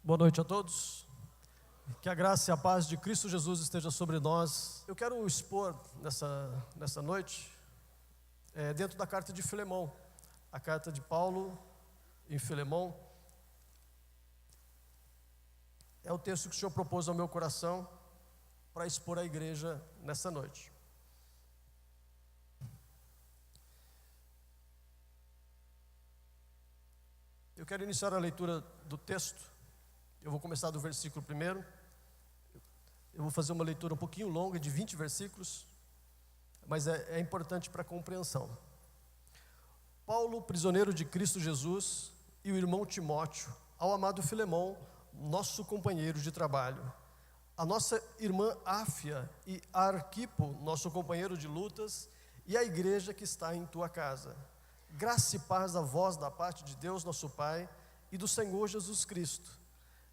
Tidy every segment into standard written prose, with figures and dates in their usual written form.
Boa noite a todos. Que a graça e a paz de Cristo Jesus esteja sobre nós. Eu quero expor nessa noite, dentro da carta de Filemão, a carta de Paulo em Filemão. É o texto que o Senhor propôs ao meu coração para expor à igreja nessa noite. Eu quero iniciar a leitura do texto. Eu vou começar do versículo 1. Eu vou fazer uma leitura um pouquinho longa, de 20 versículos, mas é importante para a compreensão. Paulo, prisioneiro de Cristo Jesus, e o irmão Timóteo, ao amado Filemão, nosso companheiro de trabalho, a nossa irmã Áfia e Arquipo, nosso companheiro de lutas, e a igreja que está em tua casa. Graça e paz a vós da parte de Deus nosso Pai e do Senhor Jesus Cristo.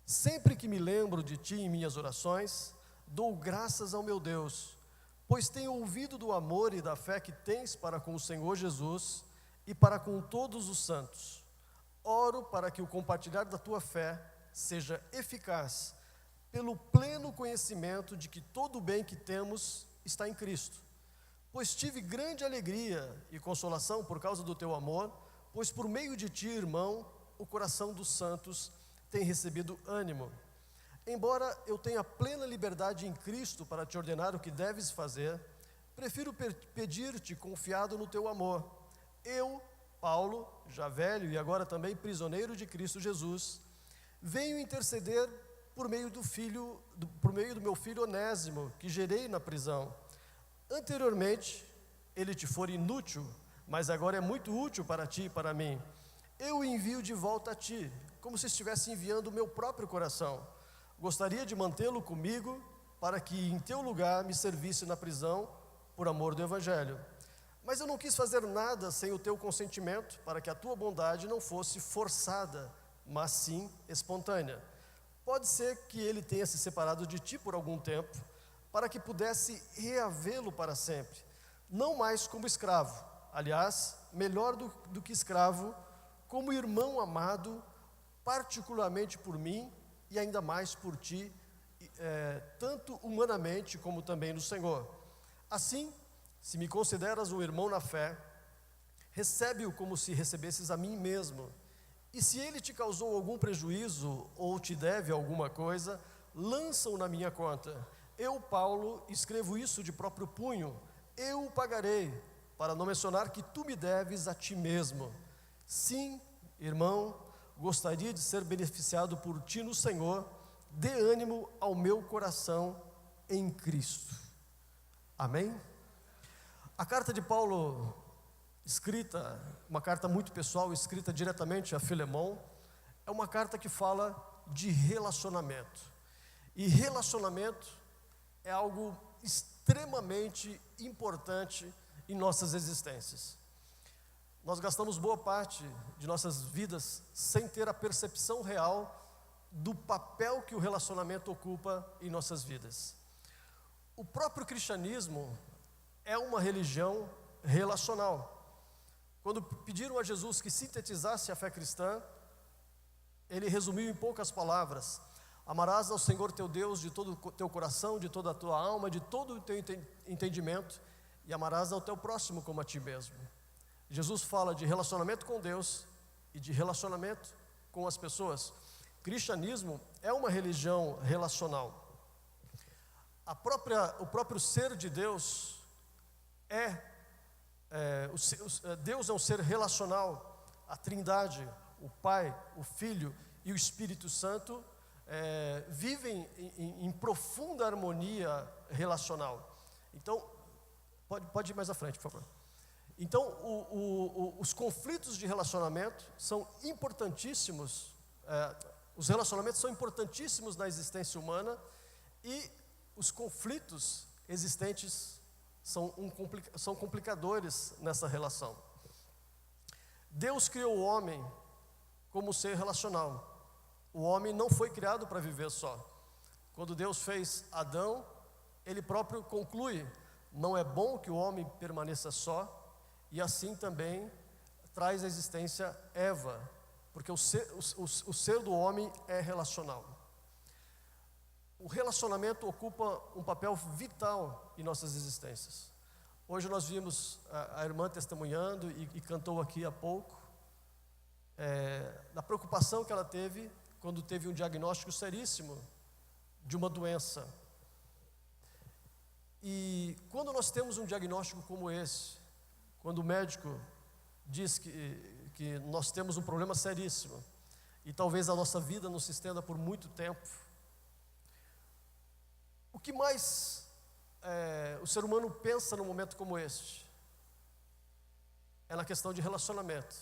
Sempre que me lembro de ti em minhas orações, dou graças ao meu Deus, pois tenho ouvido do amor e da fé que tens para com o Senhor Jesus e para com todos os santos. Oro para que o compartilhar da tua fé seja eficaz, pelo pleno conhecimento de que todo o bem que temos está em Cristo. Pois tive grande alegria e consolação por causa do teu amor, pois por meio de ti, irmão, o coração dos santos tem recebido ânimo. Embora eu tenha plena liberdade em Cristo para te ordenar o que deves fazer, prefiro pedir-te confiado no teu amor. Eu, Paulo, já velho e agora também prisioneiro de Cristo Jesus, venho interceder por meio do meu filho Onésimo, que gerei na prisão. Anteriormente, ele te fora inútil, mas agora é muito útil para ti e para mim. Eu o envio de volta a ti, como se estivesse enviando o meu próprio coração. Gostaria de mantê-lo comigo, para que em teu lugar me servisse na prisão, por amor do Evangelho. Mas eu não quis fazer nada sem o teu consentimento, para que a tua bondade não fosse forçada, mas sim espontânea. Pode ser que ele tenha se separado de ti por algum tempo, para que pudesse reavê-lo para sempre, não mais como escravo, aliás, melhor do que escravo, como irmão amado, particularmente por mim e ainda mais por ti, tanto humanamente como também no Senhor. Assim, se me consideras um irmão na fé, recebe-o como se recebesses a mim mesmo. E se ele te causou algum prejuízo ou te deve alguma coisa, lança-o na minha conta. Eu, Paulo, escrevo isso de próprio punho. Eu o pagarei, para não mencionar que tu me deves a ti mesmo. Sim, irmão, gostaria de ser beneficiado por ti no Senhor. Dê ânimo ao meu coração em Cristo. Amém? A carta de Paulo, escrita, uma carta muito pessoal, escrita diretamente a Filemão, é uma carta que fala de relacionamento. E relacionamento é algo extremamente importante em nossas existências. Nós gastamos boa parte de nossas vidas sem ter a percepção real do papel que o relacionamento ocupa em nossas vidas. O próprio cristianismo é uma religião relacional. Quando pediram a Jesus que sintetizasse a fé cristã, ele resumiu em poucas palavras: amarás ao Senhor teu Deus de todo o teu coração, de toda a tua alma, de todo o teu entendimento, e amarás ao teu próximo como a ti mesmo. Jesus fala de relacionamento com Deus e de relacionamento com as pessoas. Cristianismo é uma religião relacional. O próprio ser de Deus Deus é um ser relacional. A Trindade, o Pai, o Filho e o Espírito Santo vivem em profunda harmonia relacional. Então, pode ir mais à frente, por favor. Então, os conflitos de relacionamento são importantíssimos, os relacionamentos são importantíssimos na existência humana, e os conflitos existentes são complicadores nessa relação. Deus criou o homem como ser relacional. O homem não foi criado para viver só. Quando Deus fez Adão, ele próprio conclui: não é bom que o homem permaneça só. E assim também traz à existência Eva. porque o ser do homem é relacional. O relacionamento ocupa um papel vital em nossas existências. Hoje nós vimos a irmã testemunhando e cantou aqui há pouco, da preocupação que ela teve quando teve um diagnóstico seríssimo de uma doença. E quando nós temos um diagnóstico como esse, quando o médico diz que nós temos um problema seríssimo, e talvez a nossa vida não se estenda por muito tempo, o que mais o ser humano pensa num momento como este? É na questão de relacionamento.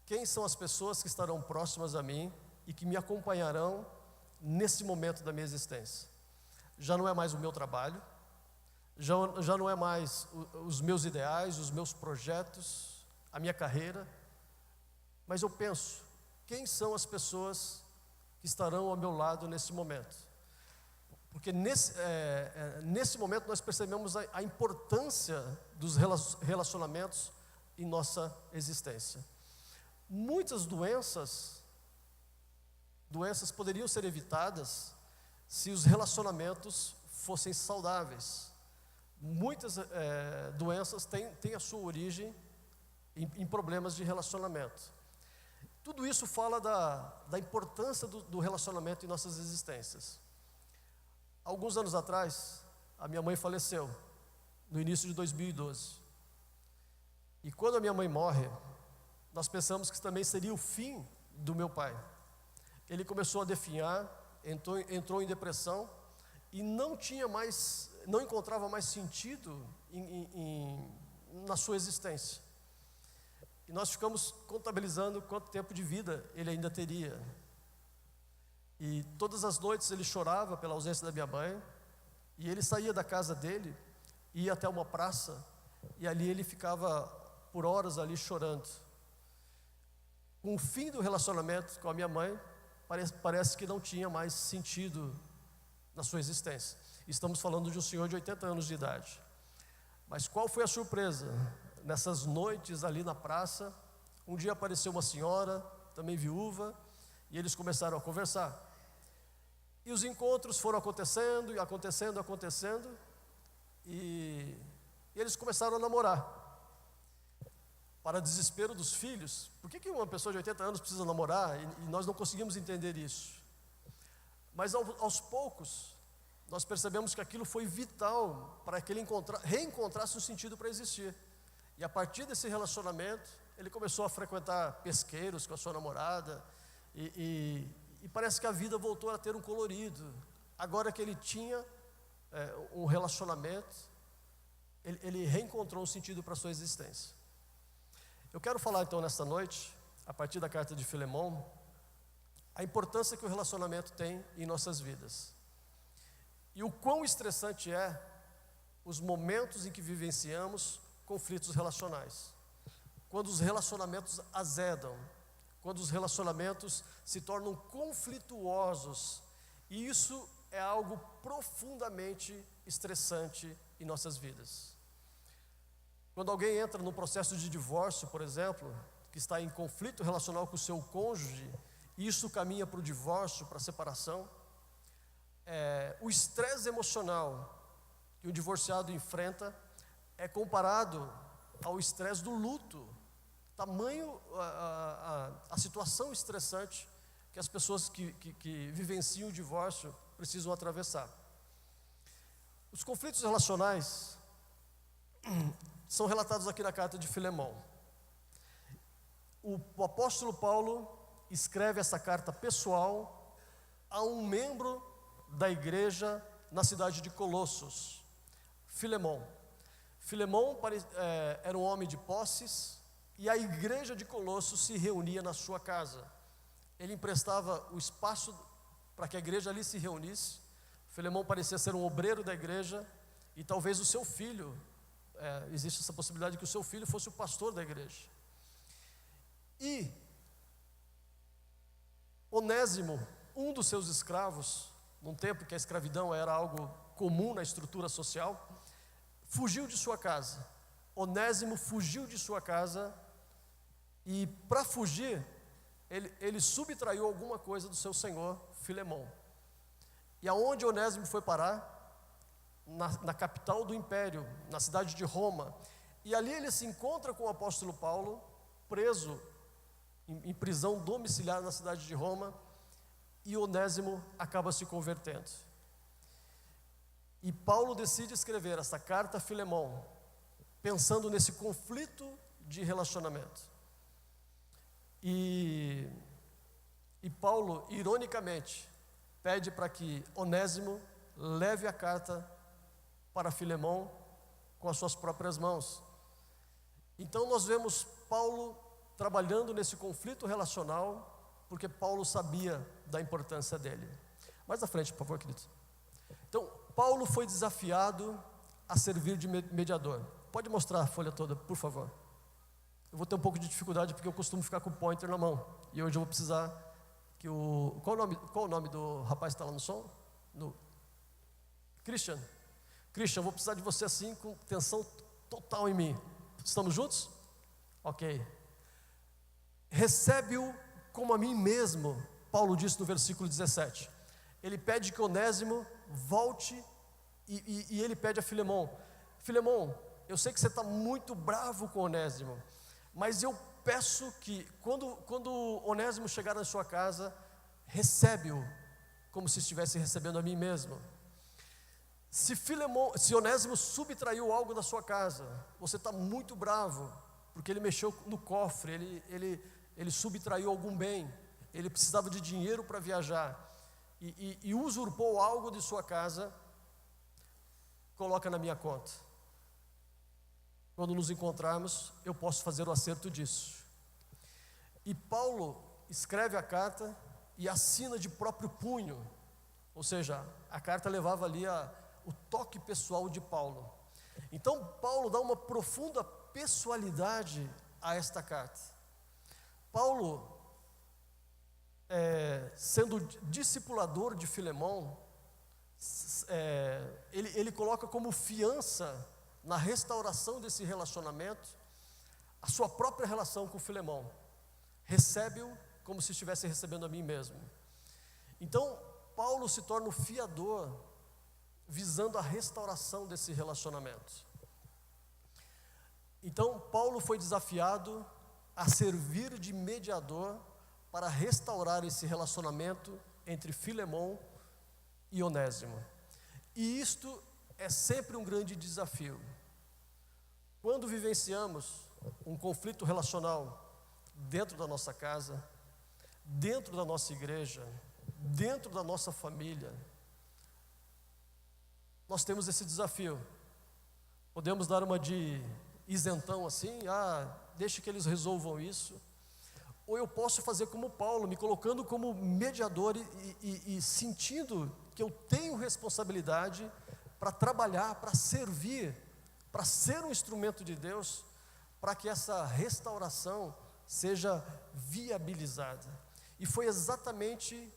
Quem são as pessoas que estarão próximas a mim e que me acompanharão nesse momento da minha existência? Já não é mais o meu trabalho, já não é mais os meus ideais, os meus projetos, a minha carreira, mas eu penso, quem são as pessoas que estarão ao meu lado nesse momento? Porque nesse momento nós percebemos a importância dos relacionamentos em nossa existência. Muitas doenças poderiam ser evitadas se os relacionamentos fossem saudáveis. Muitas doenças têm a sua origem em problemas de relacionamento. Tudo isso fala da importância do relacionamento em nossas existências. Alguns anos atrás, a minha mãe faleceu, no início de 2012. E quando a minha mãe morre, nós pensamos que também seria o fim do meu pai. Ele começou a definhar, entrou em depressão e não encontrava mais sentido na sua existência. E nós ficamos contabilizando quanto tempo de vida ele ainda teria. E todas as noites ele chorava pela ausência da minha mãe, e ele saía da casa dele, ia até uma praça, e ali ele ficava por horas ali chorando. Com o fim do relacionamento com a minha mãe, parece que não tinha mais sentido na sua existência. Estamos falando de um senhor de 80 anos de idade. Mas qual foi a surpresa? Nessas noites ali na praça, um dia apareceu uma senhora, também viúva, e eles começaram a conversar. E os encontros foram acontecendo, e eles começaram a namorar. Para desespero dos filhos, por que uma pessoa de 80 anos precisa namorar? E nós não conseguimos entender isso. Mas aos poucos, nós percebemos que aquilo foi vital para que ele reencontrasse um sentido para existir. E a partir desse relacionamento, ele começou a frequentar pesqueiros com a sua namorada, e parece que a vida voltou a ter um colorido. Agora que ele tinha um relacionamento, ele reencontrou um sentido para a sua existência. Eu quero falar então nesta noite, a partir da carta de Filemão, a importância que o relacionamento tem em nossas vidas. E o quão estressante é os momentos em que vivenciamos conflitos relacionais. Quando os relacionamentos azedam, quando os relacionamentos se tornam conflituosos, e isso é algo profundamente estressante em nossas vidas. Quando alguém entra num processo de divórcio, por exemplo, que está em conflito relacional com o seu cônjuge, e isso caminha para o divórcio, para a separação, o estresse emocional que o divorciado enfrenta é comparado ao estresse do luto. Tamanho a situação estressante que as pessoas que vivenciam o divórcio precisam atravessar. Os conflitos relacionais são relatados aqui na carta de Filemão. O apóstolo Paulo escreve essa carta pessoal a um membro da igreja na cidade de Colossos, Filemão. Filemão era um homem de posses, e a igreja de Colossos se reunia na sua casa. Ele emprestava o espaço para que a igreja ali se reunisse. Filemão parecia ser um obreiro da igreja, e talvez o seu filho, existe essa possibilidade de que o seu filho fosse o pastor da igreja. E Onésimo, um dos seus escravos, num tempo que a escravidão era algo comum na estrutura social, fugiu de sua casa. Onésimo fugiu de sua casa, e para fugir, ele subtraiu alguma coisa do seu senhor Filemão. E aonde Onésimo foi parar? Na capital do império, na cidade de Roma. E ali ele se encontra com o apóstolo Paulo, preso em prisão domiciliar na cidade de Roma, e Onésimo acaba se convertendo. E Paulo decide escrever essa carta a Filemão, pensando nesse conflito de relacionamento. E Paulo, ironicamente, pede para que Onésimo leve a carta para Filemão com as suas próprias mãos. Então nós vemos Paulo trabalhando nesse conflito relacional, porque Paulo sabia da importância dele. Mais à frente, por favor, queridos. Então, Paulo foi desafiado a servir de mediador. Pode mostrar a folha toda, por favor. Eu vou ter um pouco de dificuldade porque eu costumo ficar com o pointer na mão. E hoje eu vou precisar que o... Qual o nome do rapaz que está lá no som? Christian. Christian, eu vou precisar de você assim, com atenção total em mim. Estamos juntos? Ok. Recebe-o como a mim mesmo, Paulo disse no versículo 17. Ele pede que Onésimo volte e ele pede a Filemão: Filemão, eu sei que você está muito bravo com Onésimo, mas eu peço que quando Onésimo chegar na sua casa, recebe-o como se estivesse recebendo a mim mesmo. Se Onésimo subtraiu algo da sua casa, você está muito bravo, porque ele mexeu no cofre, ele subtraiu algum bem, ele precisava de dinheiro para viajar, e usurpou algo de sua casa, coloca na minha conta. Quando nos encontrarmos, eu posso fazer o acerto disso. E Paulo escreve a carta e assina de próprio punho, ou seja, a carta levava ali o toque pessoal de Paulo. Então Paulo dá uma profunda pessoalidade a esta carta. Paulo, sendo discipulador de Filemão, ele coloca como fiança na restauração desse relacionamento a sua própria relação com Filemão. Recebe-o como se estivesse recebendo a mim mesmo. Então Paulo se torna o fiador, visando a restauração desse relacionamento. Então Paulo foi desafiado a servir de mediador para restaurar esse relacionamento entre Filemão e Onésimo. E isto é sempre um grande desafio. Quando vivenciamos um conflito relacional dentro da nossa casa, dentro da nossa igreja, dentro da nossa família, nós temos esse desafio. Podemos dar uma de isentão assim, deixa que eles resolvam isso. Ou eu posso fazer como Paulo, me colocando como mediador e sentindo que eu tenho responsabilidade para trabalhar, para servir, para ser um instrumento de Deus, para que essa restauração seja viabilizada. E foi exatamente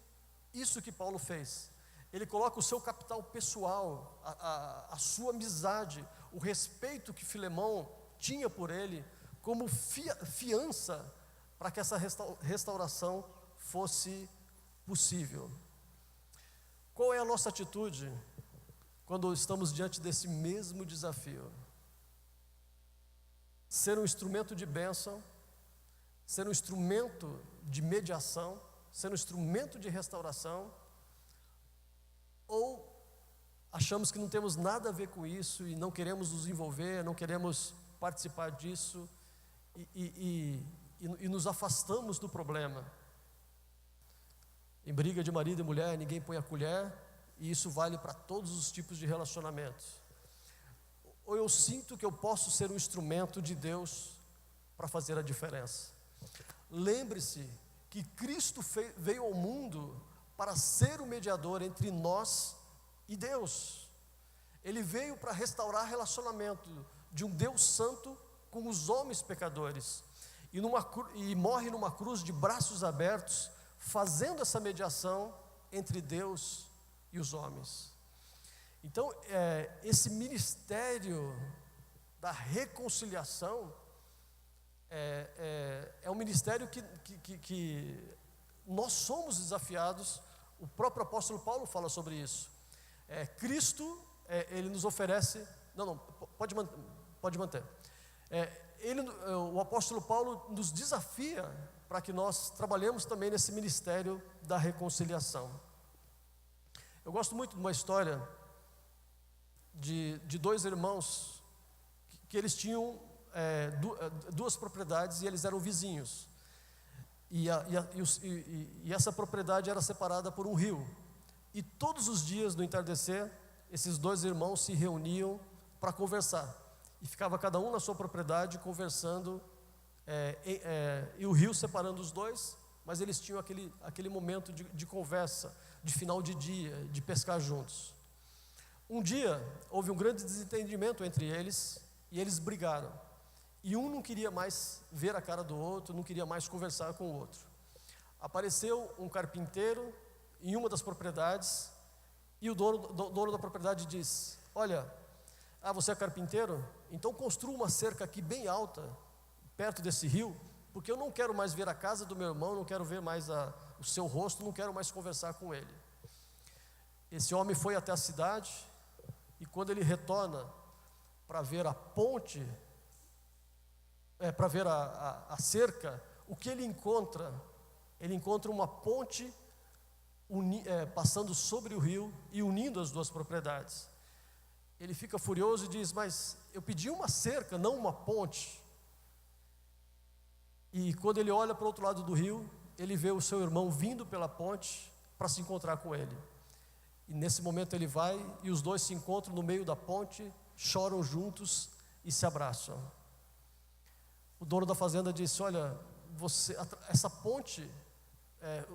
isso que Paulo fez. Ele coloca o seu capital pessoal, a sua amizade, o respeito que Filemão tinha por ele, como fiança para que essa restauração fosse possível. Qual é a nossa atitude quando estamos diante desse mesmo desafio? Ser um instrumento de bênção, ser um instrumento de mediação, ser um instrumento de restauração, ou achamos que não temos nada a ver com isso e não queremos nos envolver, não queremos participar disso e nos afastamos do problema. Em briga de marido e mulher, ninguém põe a colher, e isso vale para todos os tipos de relacionamentos. Ou eu sinto que eu posso ser um instrumento de Deus para fazer a diferença. Lembre-se que Cristo veio ao mundo para ser o mediador entre nós e Deus. Ele veio para restaurar relacionamento de um Deus santo com os homens pecadores, e morre numa cruz de braços abertos, fazendo essa mediação entre Deus e os homens. Então, esse ministério da reconciliação é um ministério que nós somos desafiados. O próprio apóstolo Paulo fala sobre isso. Cristo, ele nos oferece... Não, pode manter. O apóstolo Paulo nos desafia para que nós trabalhemos também nesse ministério da reconciliação. Eu gosto muito de uma história de dois irmãos que eles tinham duas propriedades e eles eram vizinhos. E essa propriedade era separada por um rio. E todos os dias, no entardecer, esses dois irmãos se reuniam para conversar. E ficava cada um na sua propriedade conversando, e o rio separando os dois, mas eles tinham aquele momento de conversa, de final de dia, de pescar juntos. Um dia, houve um grande desentendimento entre eles, e eles brigaram. E um não queria mais ver a cara do outro, não queria mais conversar com o outro. Apareceu um carpinteiro em uma das propriedades, e o dono da propriedade disse: olha, você é carpinteiro? Então construa uma cerca aqui bem alta, perto desse rio, porque eu não quero mais ver a casa do meu irmão, não quero ver mais o seu rosto, não quero mais conversar com ele. Esse homem foi até a cidade, e quando ele retorna para ver a ponte, para ver a cerca, o que ele encontra? Ele encontra uma ponte passando sobre o rio e unindo as duas propriedades. Ele fica furioso e diz: mas eu pedi uma cerca, não uma ponte. E quando ele olha para o outro lado do rio, ele vê o seu irmão vindo pela ponte para se encontrar com ele. E nesse momento ele vai e os dois se encontram no meio da ponte, choram juntos e se abraçam. O dono da fazenda disse: olha, essa ponte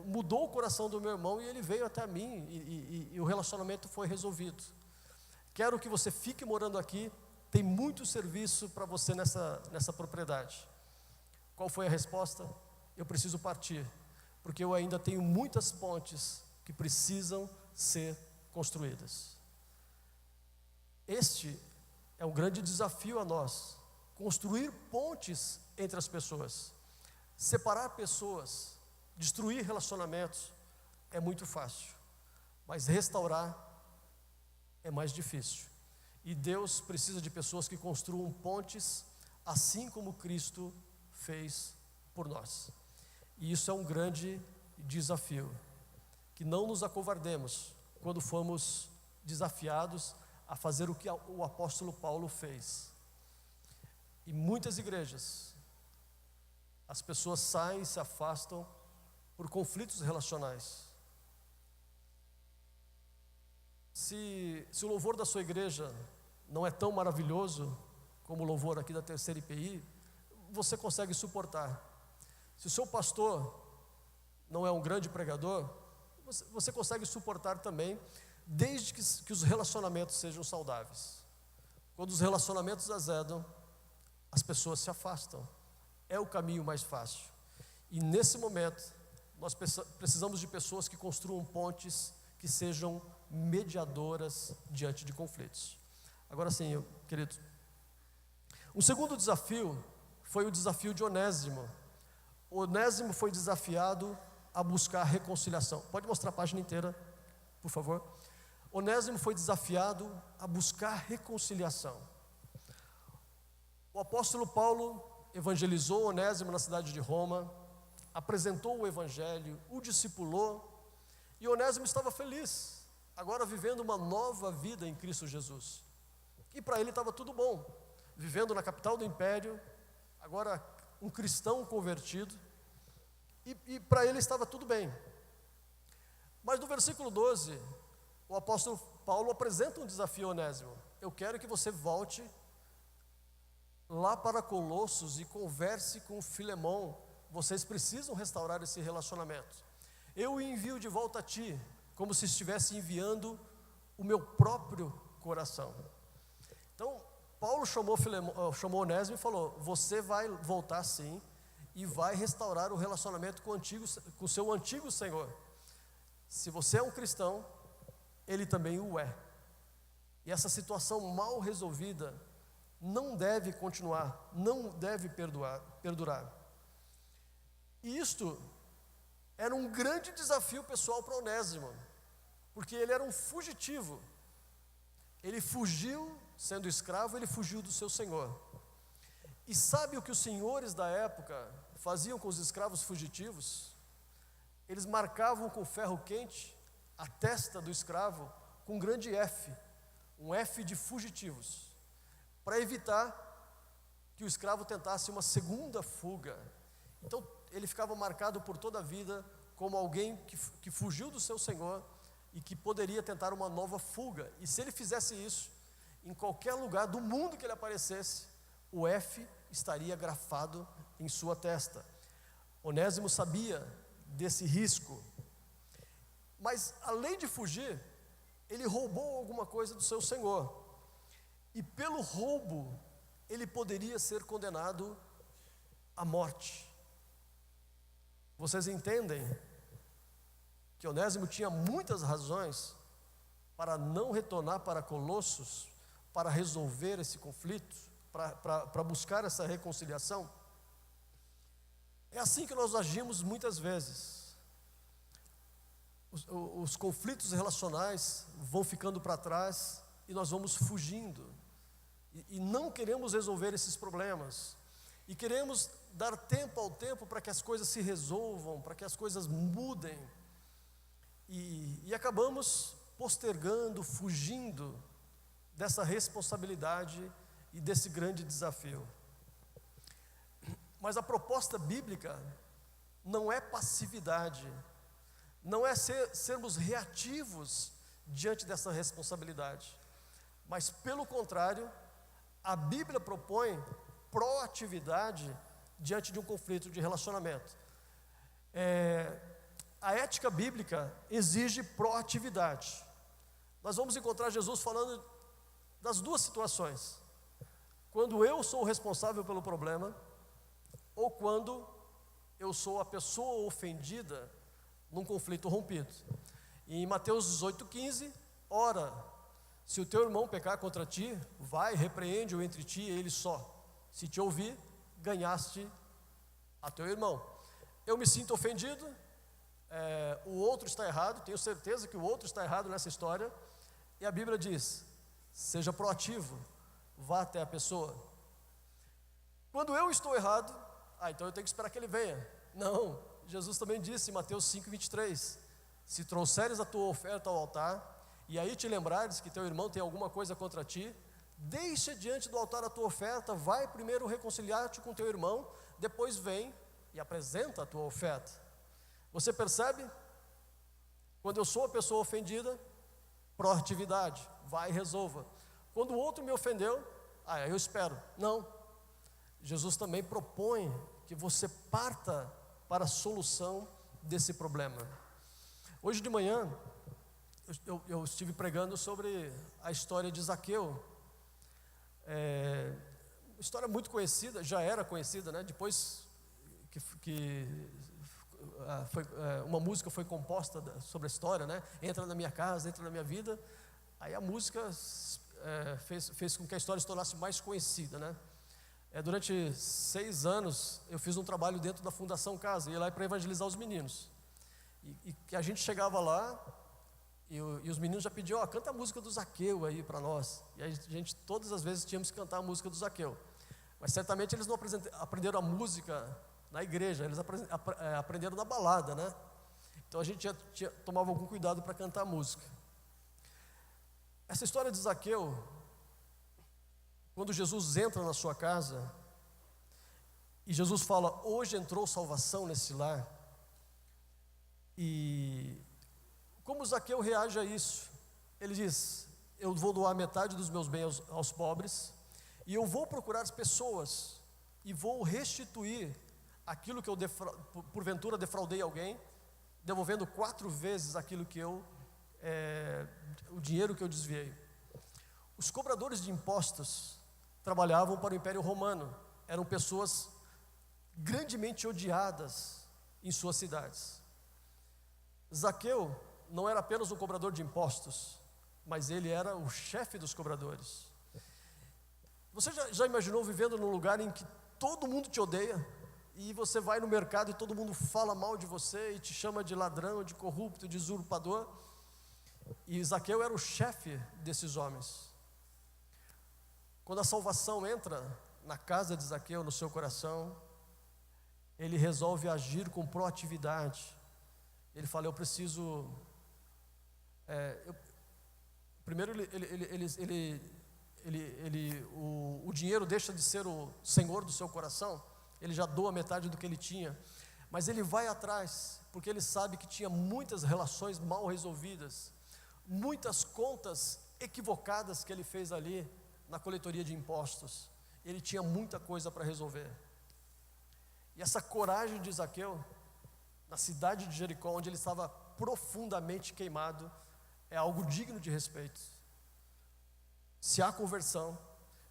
mudou o coração do meu irmão e ele veio até mim e o relacionamento foi resolvido. Quero que você fique morando aqui, tem muito serviço para você nessa propriedade. Qual foi a resposta? Eu preciso partir, porque eu ainda tenho muitas pontes que precisam ser construídas. Este é um grande desafio a nós, construir pontes entre as pessoas. Separar pessoas, destruir relacionamentos é muito fácil, mas restaurar é mais difícil. E Deus precisa de pessoas que construam pontes, assim como Cristo fez por nós. E isso é um grande desafio. Que não nos acovardemos quando formos desafiados a fazer o que o apóstolo Paulo fez. Em muitas igrejas, as pessoas saem e se afastam por conflitos relacionais. Se o louvor da sua igreja não é tão maravilhoso como o louvor aqui da Terceira IPI, você consegue suportar. Se o seu pastor não é um grande pregador, você consegue suportar também, desde que os relacionamentos sejam saudáveis. Quando os relacionamentos azedam, as pessoas se afastam. É o caminho mais fácil. E nesse momento, nós precisamos de pessoas que construam pontes que sejam mediadoras diante de conflitos. Agora sim, querido, um segundo desafio foi o desafio de Onésimo. Onésimo foi desafiado a buscar reconciliação. Pode mostrar a página inteira, por favor? Onésimo foi desafiado a buscar reconciliação. O apóstolo Paulo evangelizou Onésimo na cidade de Roma, apresentou o evangelho, o discipulou, e Onésimo estava feliz, agora vivendo uma nova vida em Cristo Jesus. E para ele estava tudo bom, vivendo na capital do império, agora um cristão convertido, e para ele estava tudo bem. Mas no versículo 12, o apóstolo Paulo apresenta um desafio a Onésimo: eu quero que você volte lá para Colossos e converse com Filemão, vocês precisam restaurar esse relacionamento. Eu o envio de volta a ti, como se estivesse enviando o meu próprio coração. Então, Paulo chamou Onésimo e falou: você vai voltar sim, e vai restaurar o relacionamento com o seu antigo Senhor. Se você é um cristão, ele também o é. E essa situação mal resolvida não deve continuar, não deve perdurar. E isto era um grande desafio pessoal para Onésimo, porque ele era um fugitivo. Ele fugiu, sendo escravo, ele fugiu do seu senhor. E sabe o que os senhores da época faziam com os escravos fugitivos? Eles marcavam com ferro quente a testa do escravo com um grande F, um F de fugitivos, para evitar que o escravo tentasse uma segunda fuga. Então ele ficava marcado por toda a vida como alguém que fugiu do seu senhor e que poderia tentar uma nova fuga. E se ele fizesse isso, em qualquer lugar do mundo que ele aparecesse, o F estaria grafado em sua testa. Onésimo sabia desse risco, mas além de fugir, ele roubou alguma coisa do seu senhor, e pelo roubo ele poderia ser condenado à morte. Vocês entendem que Onésimo tinha muitas razões para não retornar para Colossos, para resolver esse conflito, para buscar essa reconciliação? É assim que nós agimos muitas vezes. Os conflitos relacionais vão ficando para trás e nós vamos fugindo, e não queremos resolver esses problemas, e queremos dar tempo ao tempo para que as coisas se resolvam, para que as coisas mudem, e acabamos postergando, fugindo dessa responsabilidade e desse grande desafio. Mas a proposta bíblica não é passividade, não é sermos reativos diante dessa responsabilidade, mas pelo contrário, a Bíblia propõe proatividade diante de um conflito de relacionamento. A ética bíblica exige proatividade. Nós vamos encontrar Jesus falando das duas situações: quando eu sou o responsável pelo problema, ou quando eu sou a pessoa ofendida num conflito rompido. E em Mateus 18,15, ora, se o teu irmão pecar contra ti, vai, repreende-o entre ti e ele só. Se te ouvir, ganhaste a teu irmão. Eu me sinto ofendido, o outro está errado, tenho certeza que o outro está errado nessa história, e a Bíblia diz: seja proativo, vá até a pessoa. Quando eu estou errado, então eu tenho que esperar que ele venha. Não, Jesus também disse em Mateus 5,23, se trouxeres a tua oferta ao altar, e aí te lembrares que teu irmão tem alguma coisa contra ti, deixa diante do altar a tua oferta, vai primeiro reconciliar-te com teu irmão, depois vem e apresenta a tua oferta. Você percebe? Quando eu sou a pessoa ofendida, proatividade, vai e resolva. Quando o outro me ofendeu, eu espero. Não, Jesus também propõe que você parta para a solução desse problema. Hoje de manhã, eu estive pregando sobre a história de Zaqueu. Uma história muito conhecida, já era conhecida, né? Depois uma música foi composta sobre a história, né? Entra na minha casa, entra na minha vida. Aí a música fez com que a história se tornasse mais conhecida, né? Durante 6 anos eu fiz um trabalho dentro da Fundação Casa, ia lá para evangelizar os meninos, e que a gente chegava lá e os meninos já pediam: canta a música do Zaqueu aí para nós, e a gente todas as vezes tínhamos que cantar a música do Zaqueu, mas certamente eles não aprenderam a música na igreja, eles aprenderam na balada, né? Então a gente tomava algum cuidado para cantar a música. Essa história de Zaqueu, quando Jesus entra na sua casa, e Jesus fala: hoje entrou salvação nesse lar. E como Zaqueu reage a isso? Ele diz: eu vou doar metade dos meus bens aos pobres, e eu vou procurar as pessoas, e vou restituir aquilo que eu porventura defraudei alguém, devolvendo 4 vezes aquilo que o dinheiro que eu desviei. Os cobradores de impostos trabalhavam para o Império Romano, eram pessoas grandemente odiadas em suas cidades. Zaqueu não era apenas um cobrador de impostos, mas ele era o chefe dos cobradores. Você já imaginou vivendo num lugar em que todo mundo te odeia, e você vai no mercado e todo mundo fala mal de você e te chama de ladrão, de corrupto, de usurpador. E Zaqueu era o chefe desses homens. Quando a salvação entra na casa de Zaqueu, no seu coração, ele resolve agir com proatividade. Ele fala: eu preciso... primeiro, o dinheiro deixa de ser o senhor do seu coração. Ele já doa metade do que ele tinha, mas ele vai atrás, porque ele sabe que tinha muitas relações mal resolvidas, muitas contas equivocadas que ele fez ali na coletoria de impostos. Ele tinha muita coisa para resolver. E essa coragem de Zaqueu, na cidade de Jericó, onde ele estava profundamente queimado, é algo digno de respeito. Se há conversão,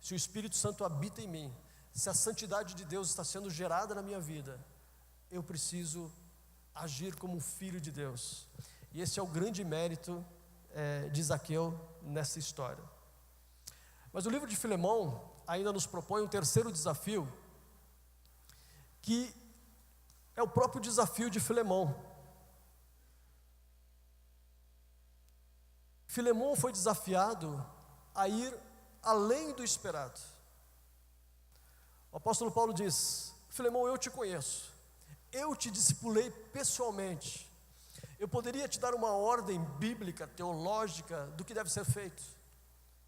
se o Espírito Santo habita em mim, se a santidade de Deus está sendo gerada na minha vida, eu preciso agir como um filho de Deus. E esse é o grande mérito de Zaqueu nessa história. Mas o livro de Filemão ainda nos propõe um terceiro desafio, que é o próprio desafio de Filemão. Filemão foi desafiado a ir além do esperado. O apóstolo Paulo diz: Filemão, eu te conheço, eu te discipulei pessoalmente, eu poderia te dar uma ordem bíblica, teológica, do que deve ser feito,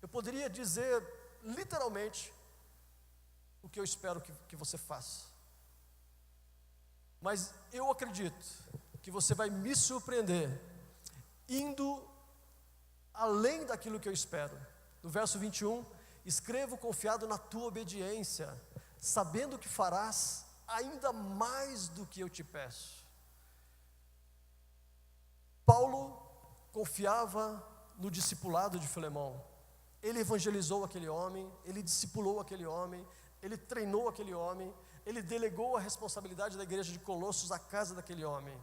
eu poderia dizer literalmente o que eu espero que você faça, mas eu acredito que você vai me surpreender, indo além daquilo que eu espero. No verso 21, escrevo confiado na tua obediência, sabendo que farás ainda mais do que eu te peço. Paulo confiava no discipulado de Filemão. Ele evangelizou aquele homem, ele discipulou aquele homem, ele treinou aquele homem, ele delegou a responsabilidade da igreja de Colossos à casa daquele homem.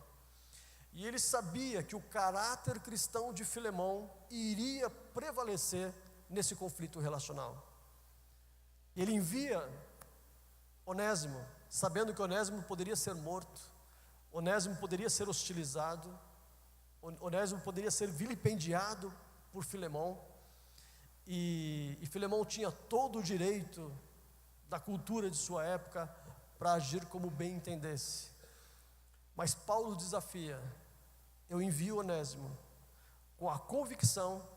E ele sabia que o caráter cristão de Filemão iria prevalecer nesse conflito relacional. Ele envia Onésimo, sabendo que Onésimo poderia ser morto, Onésimo poderia ser hostilizado, Onésimo poderia ser vilipendiado por Filemão, e Filemão tinha todo o direito da cultura de sua época para agir como bem entendesse. Mas Paulo desafia: eu envio Onésimo com a convicção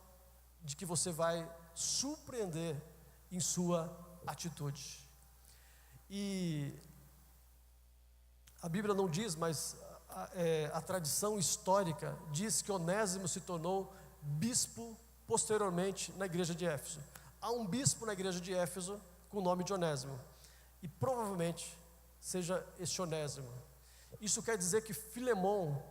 de que você vai surpreender em sua atitude. E a Bíblia não diz, mas a tradição histórica diz que Onésimo se tornou bispo posteriormente na igreja de Éfeso. Há um bispo na igreja de Éfeso com o nome de Onésimo, e provavelmente seja este Onésimo. Isso quer dizer que Filemão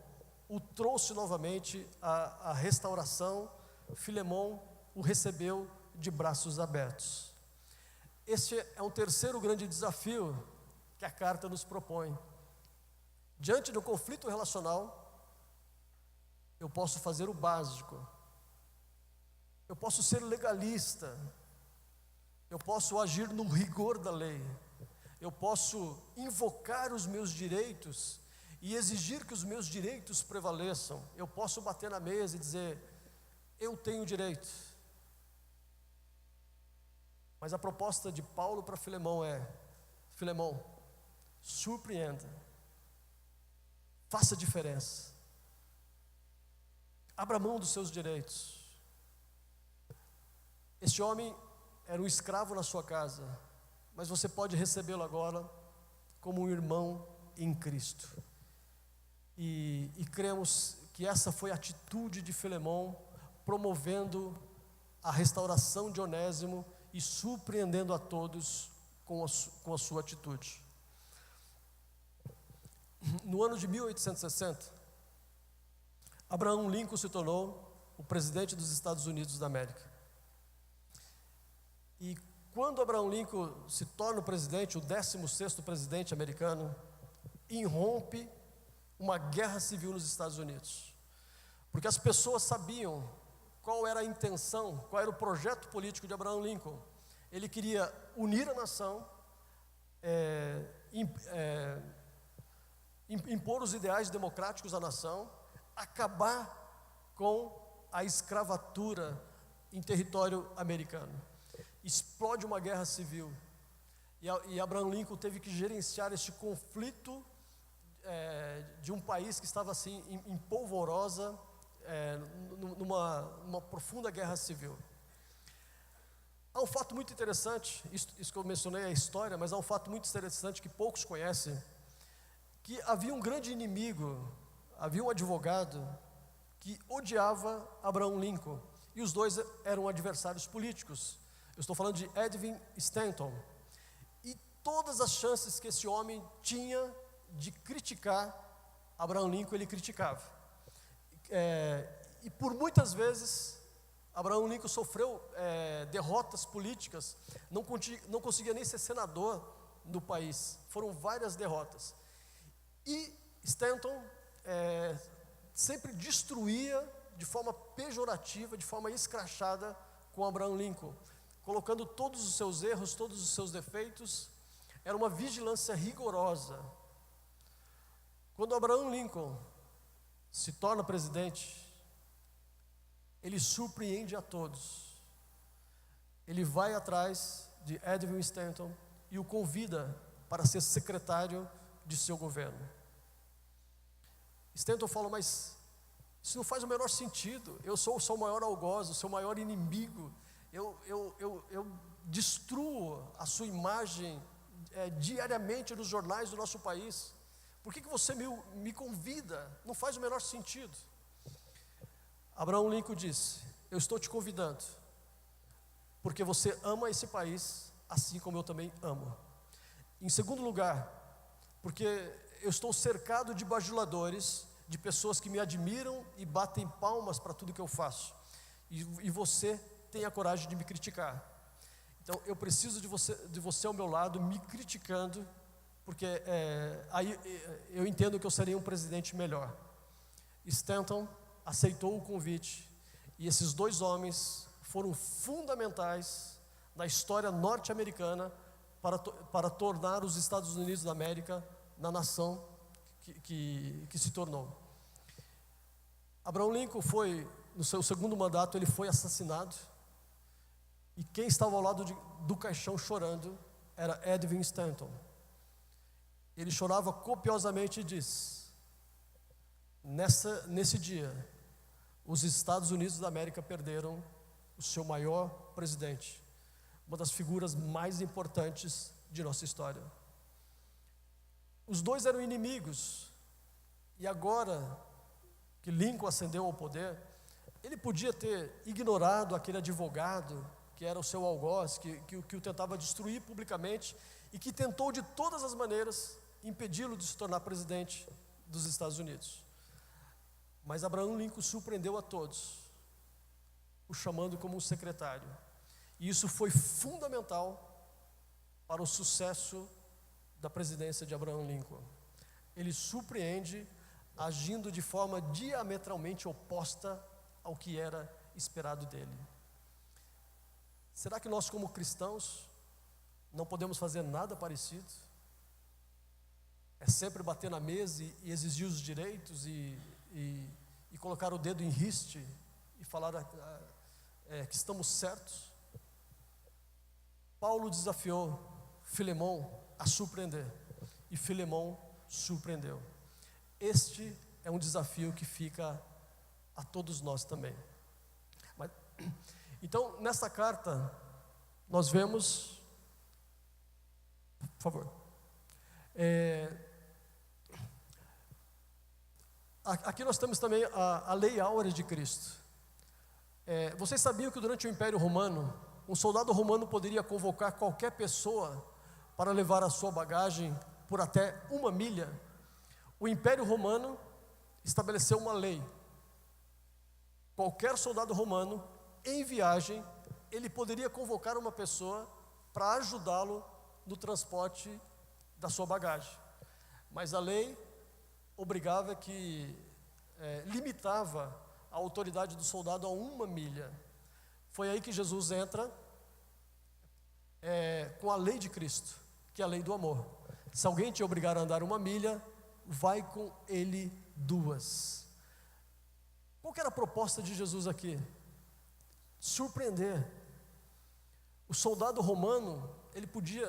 o trouxe novamente à restauração. Filemão o recebeu de braços abertos. Este é um terceiro grande desafio que a carta nos propõe. Diante do conflito relacional, eu posso fazer o básico, eu posso ser legalista, eu posso agir no rigor da lei, eu posso invocar os meus direitos e exigir que os meus direitos prevaleçam, eu posso bater na mesa e dizer: eu tenho direito. Mas a proposta de Paulo para Filemão é: Filemão, surpreenda, faça diferença, abra mão dos seus direitos. Este homem era um escravo na sua casa, mas você pode recebê-lo agora como um irmão em Cristo. E cremos que essa foi a atitude de Filemão, promovendo a restauração de Onésimo e surpreendendo a todos com a sua atitude. No ano de 1860, Abraham Lincoln se tornou o presidente dos Estados Unidos da América. E quando Abraham Lincoln se torna o presidente, o 16º presidente americano, irrompe uma guerra civil nos Estados Unidos. Porque as pessoas sabiam qual era a intenção, qual era o projeto político de Abraham Lincoln. Ele queria unir a nação, impor os ideais democráticos à nação, acabar com a escravatura em território americano. Explode uma guerra civil, e Abraham Lincoln teve que gerenciar este conflito de um país que estava assim em polvorosa, numa profunda guerra civil. Há um fato muito interessante, isso que eu mencionei é a história, mas há um fato muito interessante que poucos conhecem, que havia um grande inimigo, havia um advogado que odiava Abraham Lincoln, e os dois eram adversários políticos. Eu estou falando de Edwin Stanton, e todas as chances que esse homem tinha de criticar Abraham Lincoln, ele criticava. E por muitas vezes Abraham Lincoln sofreu derrotas políticas, não conseguia nem ser senador do país, foram várias derrotas. E Stanton sempre destruía de forma pejorativa, de forma escrachada com Abraham Lincoln, colocando todos os seus erros, todos os seus defeitos. Era uma vigilância rigorosa. Quando Abraham Lincoln se torna presidente, ele surpreende a todos. Ele vai atrás de Edwin Stanton e o convida para ser secretário de seu governo. Stanton fala: mas isso não faz o menor sentido, eu sou o seu maior algoz, o seu maior inimigo, eu destruo a sua imagem diariamente nos jornais do nosso país, por que você me convida? Não faz o menor sentido. Abraham Lincoln disse: eu estou te convidando porque você ama esse país assim como eu também amo. Em segundo lugar, porque eu estou cercado de bajuladores, de pessoas que me admiram e batem palmas para tudo que eu faço, e você tem a coragem de me criticar. Então eu preciso de você ao meu lado, me criticando, porque aí eu entendo que eu seria um presidente melhor. Stanton aceitou o convite, e esses dois homens foram fundamentais na história norte-americana para tornar os Estados Unidos da América na nação que se tornou. Abraham Lincoln foi, no seu segundo mandato, ele foi assassinado, e quem estava ao lado do caixão chorando era Edwin Stanton. Ele chorava copiosamente e disse: nesse dia, os Estados Unidos da América perderam o seu maior presidente, uma das figuras mais importantes de nossa história. Os dois eram inimigos, e agora que Lincoln ascendeu ao poder, ele podia ter ignorado aquele advogado que era o seu algoz, que o tentava destruir publicamente, e que tentou de todas as maneiras impedi-lo de se tornar presidente dos Estados Unidos. Mas Abraham Lincoln surpreendeu a todos, o chamando como um secretário, e isso foi fundamental para o sucesso da presidência de Abraham Lincoln. Ele surpreende agindo de forma diametralmente oposta ao que era esperado dele. Será que nós, como cristãos, não podemos fazer nada parecido? É sempre bater na mesa e exigir os direitos e colocar o dedo em riste e falar que estamos certos? Paulo desafiou Filemão a surpreender, e Filemão surpreendeu. Este é um desafio que fica a todos nós também. Então, nesta carta, nós vemos, por favor, aqui nós temos também a lei áurea de Cristo. Vocês sabiam que durante o Império Romano, um soldado romano poderia convocar qualquer pessoa para levar a sua bagagem por até 1 milha? O Império Romano estabeleceu uma lei: qualquer soldado romano em viagem, ele poderia convocar uma pessoa para ajudá-lo no transporte da sua bagagem, mas a lei obrigava limitava a autoridade do soldado a 1 milha. Foi aí que Jesus entra com a lei de Cristo, que é a lei do amor. Se alguém te obrigar a andar 1 milha, vai com ele duas. Qual que era a proposta de Jesus aqui? Surpreender. O soldado romano, ele podia,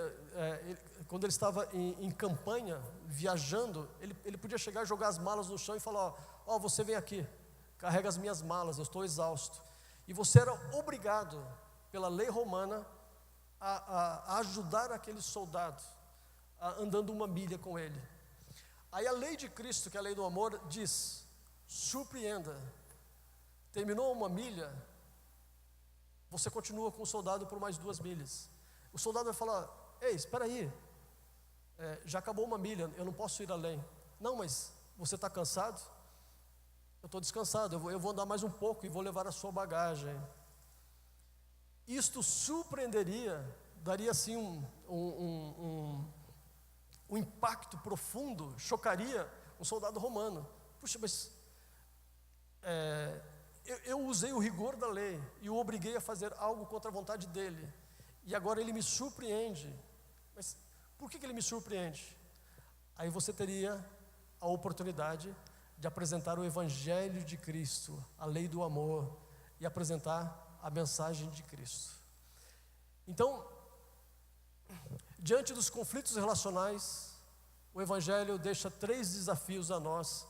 quando ele estava em campanha, viajando, ele podia chegar e jogar as malas no chão e falar: ó, você vem aqui, carrega as minhas malas, eu estou exausto. E você era obrigado, pela lei romana, a ajudar aquele soldado, andando 1 milha com ele. Aí a lei de Cristo, que é a lei do amor, diz: surpreenda. Terminou 1 milha, você continua com o soldado por mais 2 milhas. O soldado vai falar: ei, espera aí, já acabou 1 milha, eu não posso ir além. Não, mas você está cansado? Eu estou descansado, eu vou andar mais um pouco e vou levar a sua bagagem. Isto surpreenderia, daria assim um impacto profundo, chocaria um soldado romano. Puxa, mas eu usei o rigor da lei e o obriguei a fazer algo contra a vontade dele, e agora ele me surpreende. Mas por que ele me surpreende? Aí você teria a oportunidade de apresentar o Evangelho de Cristo, a lei do amor, e apresentar a mensagem de Cristo. Então, diante dos conflitos relacionais, o Evangelho deixa 3 desafios a nós,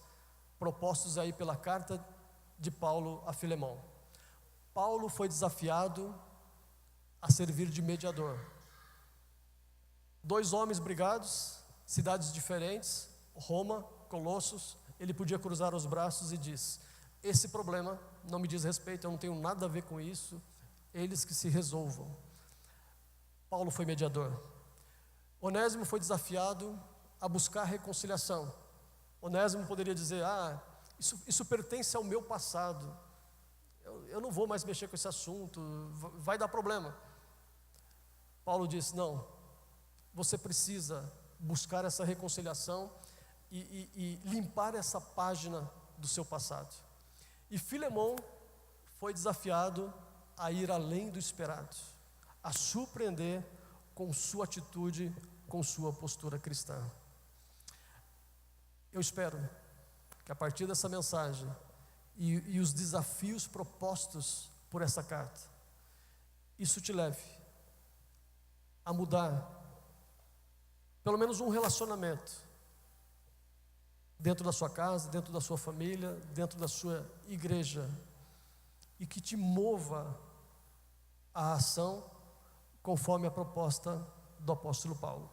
propostos aí pela carta de Paulo a Filemão. Paulo foi desafiado a servir de mediador. 2 homens brigados, cidades diferentes, Roma, Colossos. Ele podia cruzar os braços e diz: esse problema não me diz respeito, eu não tenho nada a ver com isso, eles que se resolvam. Paulo foi mediador. Onésimo foi desafiado a buscar reconciliação. Onésimo poderia dizer: isso pertence ao meu passado, eu não vou mais mexer com esse assunto, vai dar problema. Paulo disse: não, você precisa buscar essa reconciliação e limpar essa página do seu passado. E Filemão foi desafiado a ir além do esperado, a surpreender com sua atitude, com sua postura cristã. Eu espero que a partir dessa mensagem e os desafios propostos por essa carta, isso te leve a mudar pelo menos um relacionamento dentro da sua casa, dentro da sua família, dentro da sua igreja, e que te mova a ação conforme a proposta do apóstolo Paulo.